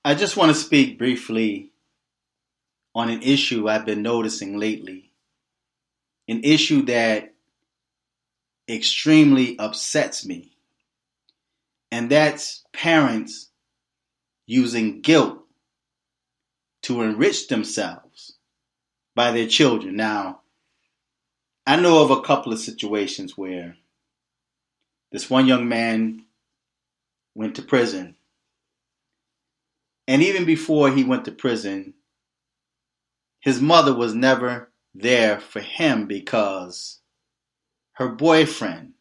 I just want to speak briefly on an issue I've been noticing lately, an issue that extremely upsets me, and that's parents using guilt to enrich themselves by their children. Now, I know of a couple of situations where this one young man went to prison, and even before he went to prison, his mother was never there for him because her boyfriend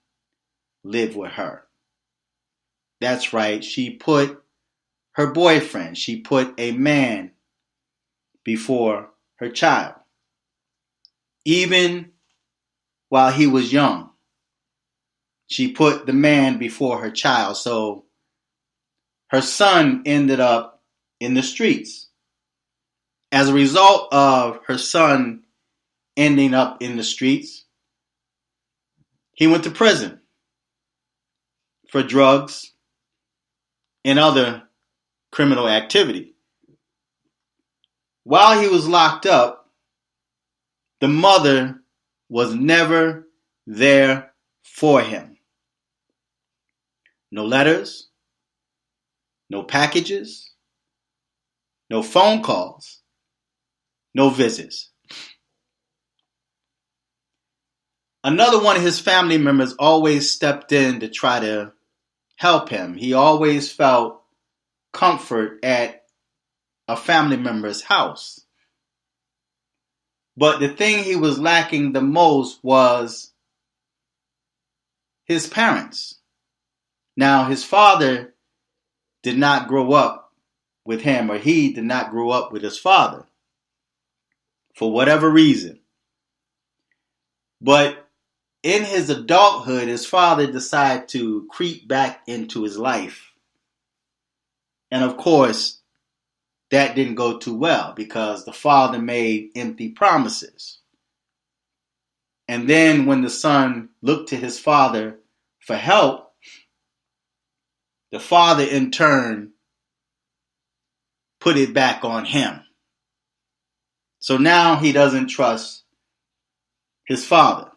lived with her. That's right, she put a man before her child. Even while he was young, she put the man before her child. So her son ended up in the streets. As a result of her son ending up in the streets, he went to prison for drugs and other criminal activity. While he was locked up, the mother was never there for him. No letters, no packages, no phone calls, no visits. Another one of his family members always stepped in to try to help him. He always felt comfort at a family member's house. But the thing he was lacking the most was his parents. Now, his father did not grow up with him, or he did not grow up with his father for whatever reason. But in his adulthood, his father decided to creep back into his life. And of course, that didn't go too well because the father made empty promises. And then when the son looked to his father for help, the father in turn put it back on him. So now he doesn't trust his father.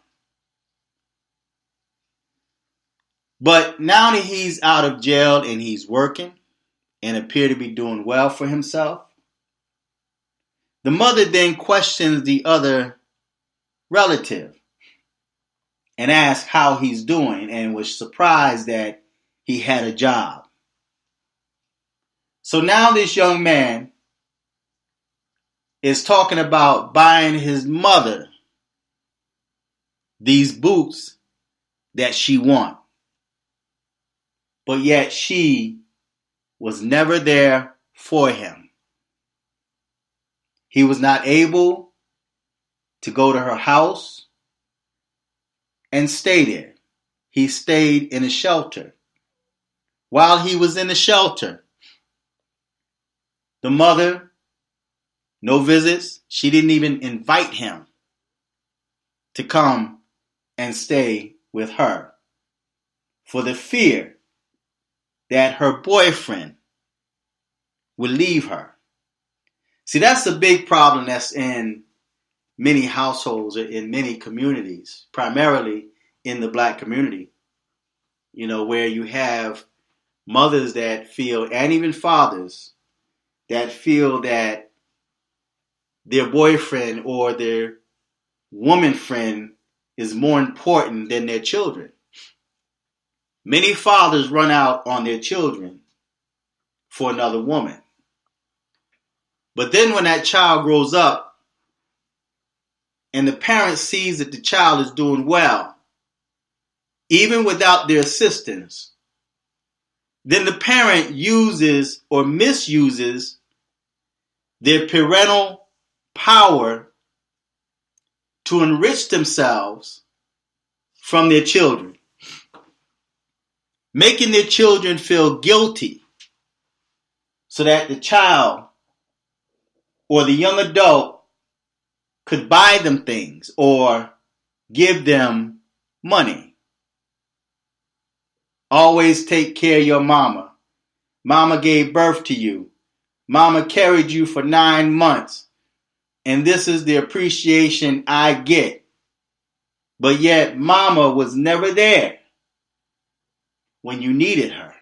But now that he's out of jail and he's working and appear to be doing well for himself, the mother then questions the other relative and asks how he's doing and was surprised that he had a job. So now this young man is talking about buying his mother these boots that she wants. But yet she was never there for him. He was not able to go to her house and stay there. He stayed in a shelter. While he was in the shelter, the mother, no visits, she didn't even invite him to come and stay with her for the fear that her boyfriend would leave her. See, that's a big problem that's in many households or in many communities, primarily in the black community, where you have mothers that feel, and even fathers, that feel that their boyfriend or their woman friend is more important than their children. Many fathers run out on their children for another woman. But then when that child grows up and the parent sees that the child is doing well, even without their assistance, then the parent uses or misuses their parental power to enrich themselves from their children, making their children feel guilty so that the child or the young adult could buy them things or give them money. Always take care of your mama. Mama gave birth to you. Mama carried you for 9 months, and this is the appreciation I get. But yet, Mama was never there when you needed her.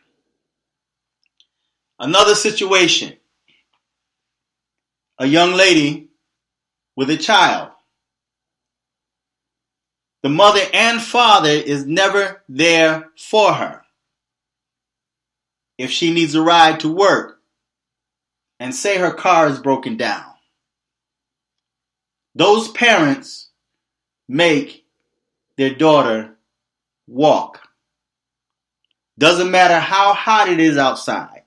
Another situation, a young lady with a child. The mother and father is never there for her. If she needs a ride to work, and say her car is broken down, those parents make their daughter walk. Doesn't matter how hot it is outside.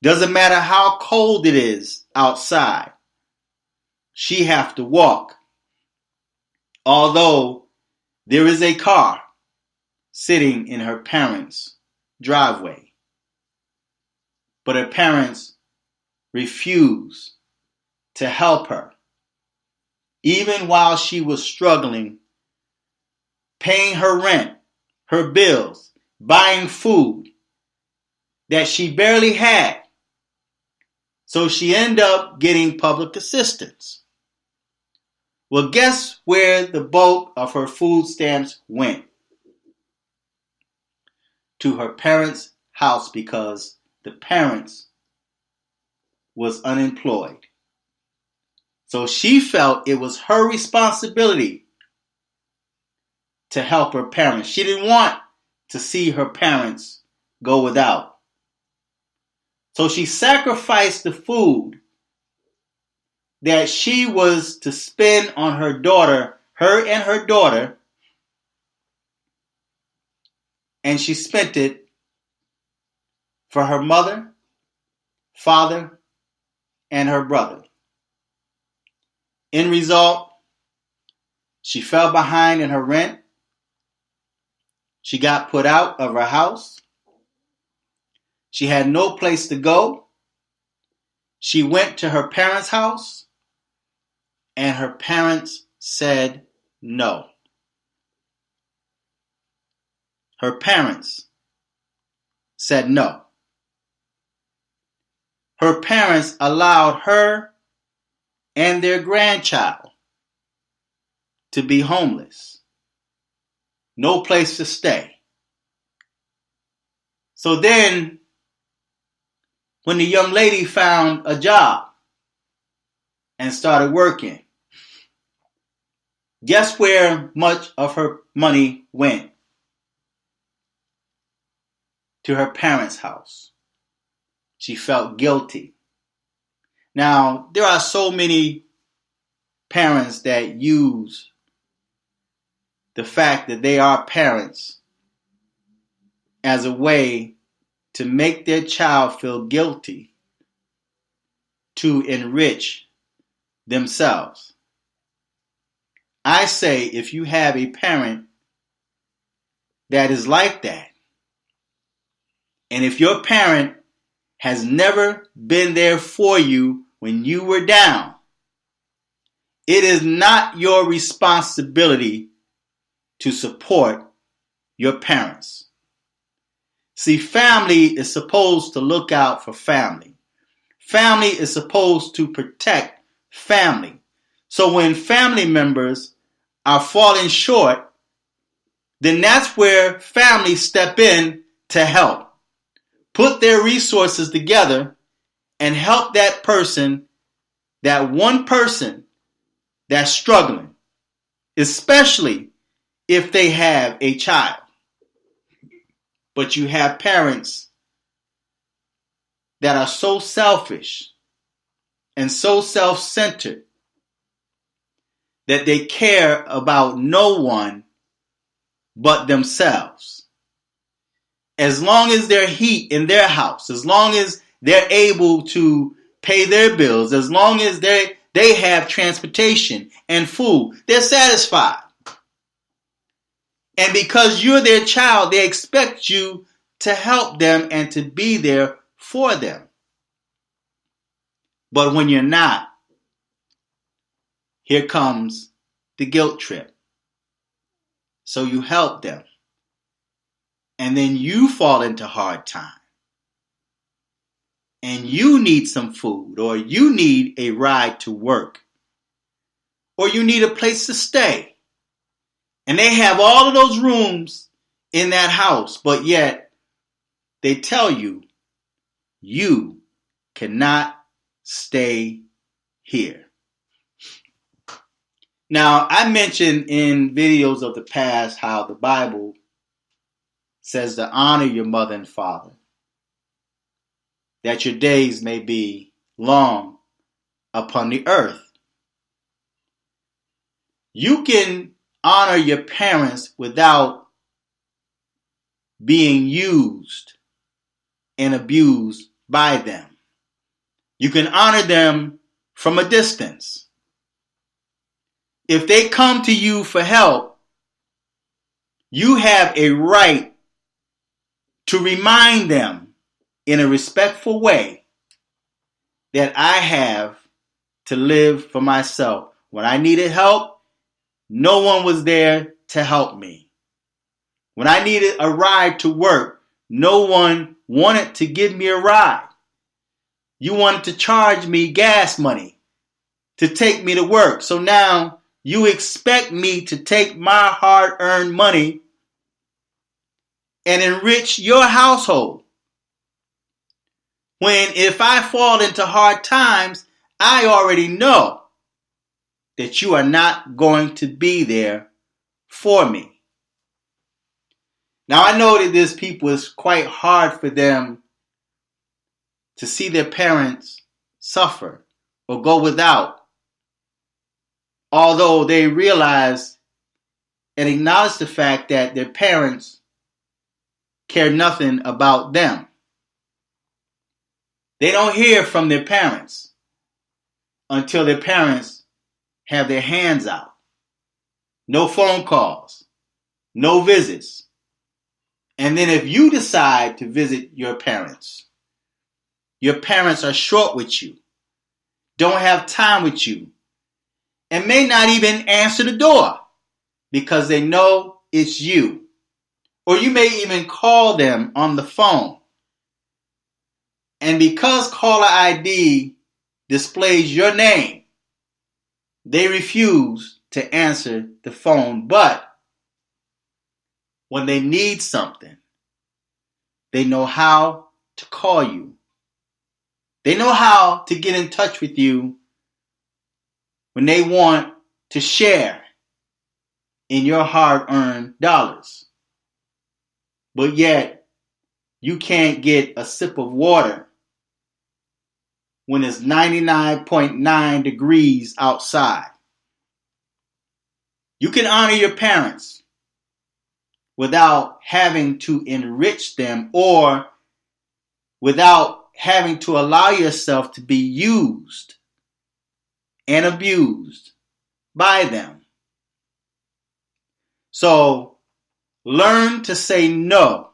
Doesn't matter how cold it is outside. She has to walk. Although there is a car sitting in her parents' driveway. But her parents refuse to help her. Even while she was struggling, paying her rent, her bills, buying food that she barely had. So she ended up getting public assistance. Well, guess where the bulk of her food stamps went? To her parents' house, because the parents was unemployed. So she felt it was her responsibility to help her parents. She didn't want to see her parents go without. So she sacrificed the food that she was to spend on her daughter, her and her daughter, and she spent it for her mother, father, and her brother. End result, she fell behind in her rent. She got put out of her house. She had no place to go. She went to her parents' house, and her parents said no. Her parents said no. Her parents allowed her and their grandchild to be homeless. No place to stay. So then, when the young lady found a job and started working, guess where much of her money went? To her parents' house. She felt guilty. Now, there are so many parents that use the fact that they are parents as a way to make their child feel guilty to enrich themselves. I say, if you have a parent that is like that, and if your parent has never been there for you when you were down, it is not your responsibility to support your parents. See, family is supposed to look out for family. Family is supposed to protect family. So when family members are falling short, then that's where families step in to help. Put their resources together and help that person, that one person that's struggling, especially if they have a child. But you have parents that are so selfish and so self-centered that they care about no one but themselves. As long as there's heat in their house, as long as they're able to pay their bills, as long as they have transportation and food, they're satisfied. And because you're their child, they expect you to help them and to be there for them. But when you're not, here comes the guilt trip. So you help them. And then you fall into hard time. and you need some food, or you need a ride to work, or you need a place to stay, and they have all of those rooms in that house, but yet they tell you, you cannot stay here. Now, I mentioned in videos of the past how the Bible says to honor your mother and father, that your days may be long upon the earth. You can honor your parents without being used and abused by them. You can honor them from a distance. If they come to you for help, you have a right to remind them in a respectful way that I have to live for myself. When I needed help, no one was there to help me. When I needed a ride to work, no one wanted to give me a ride. You wanted to charge me gas money to take me to work. So now you expect me to take my hard-earned money and enrich your household. When if I fall into hard times, I already know that you are not going to be there for me. Now I know that this people is quite hard for them to see their parents suffer or go without, although they realize and acknowledge the fact that their parents care nothing about them. They don't hear from their parents until their parents have their hands out. No phone calls, no visits. And then if you decide to visit your parents are short with you, don't have time with you, and may not even answer the door because they know it's you. Or you may even call them on the phone. And because caller ID displays your name, they refuse to answer the phone. But when they need something, they know how to call you. They know how to get in touch with you when they want to share in your hard-earned dollars. But yet, you can't get a sip of water when it's 99.9 degrees outside. You can honor your parents without having to enrich them or without having to allow yourself to be used and abused by them. So learn to say no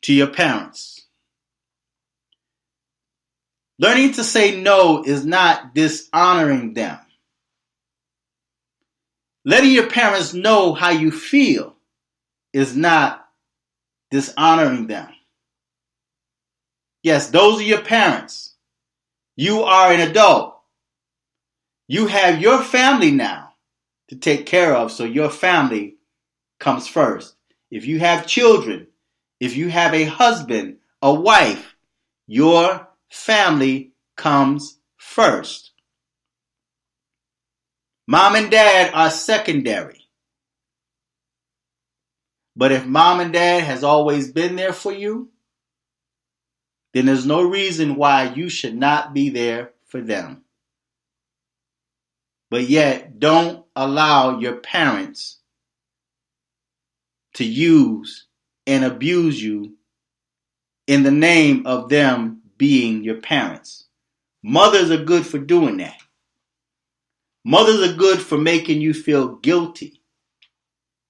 to your parents. Learning to say no is not dishonoring them. Letting your parents know how you feel is not dishonoring them. Yes, those are your parents. You are an adult. You have your family now to take care of, so your family comes first. If you have children, if you have a husband, a wife, your family comes first. Mom and dad are secondary. But if mom and dad has always been there for you, then there's no reason why you should not be there for them. But yet, don't allow your parents to use and abuse you in the name of them being your parents. Mothers are good for doing that. Mothers are good for making you feel guilty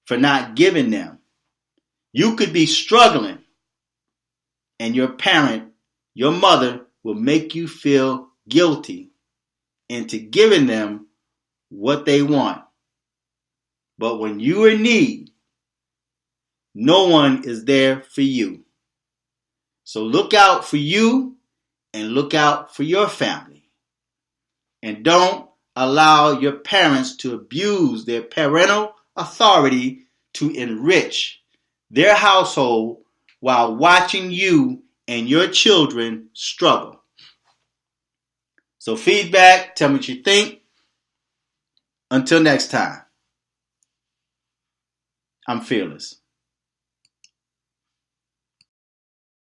for not giving them. You could be struggling and your parent, your mother, will make you feel guilty into giving them what they want. But when you're in need, no one is there for you. So look out for you and look out for your family. And don't allow your parents to abuse their parental authority to enrich their household while watching you and your children struggle. So feedback, tell me what you think. Until next time, I'm fearless.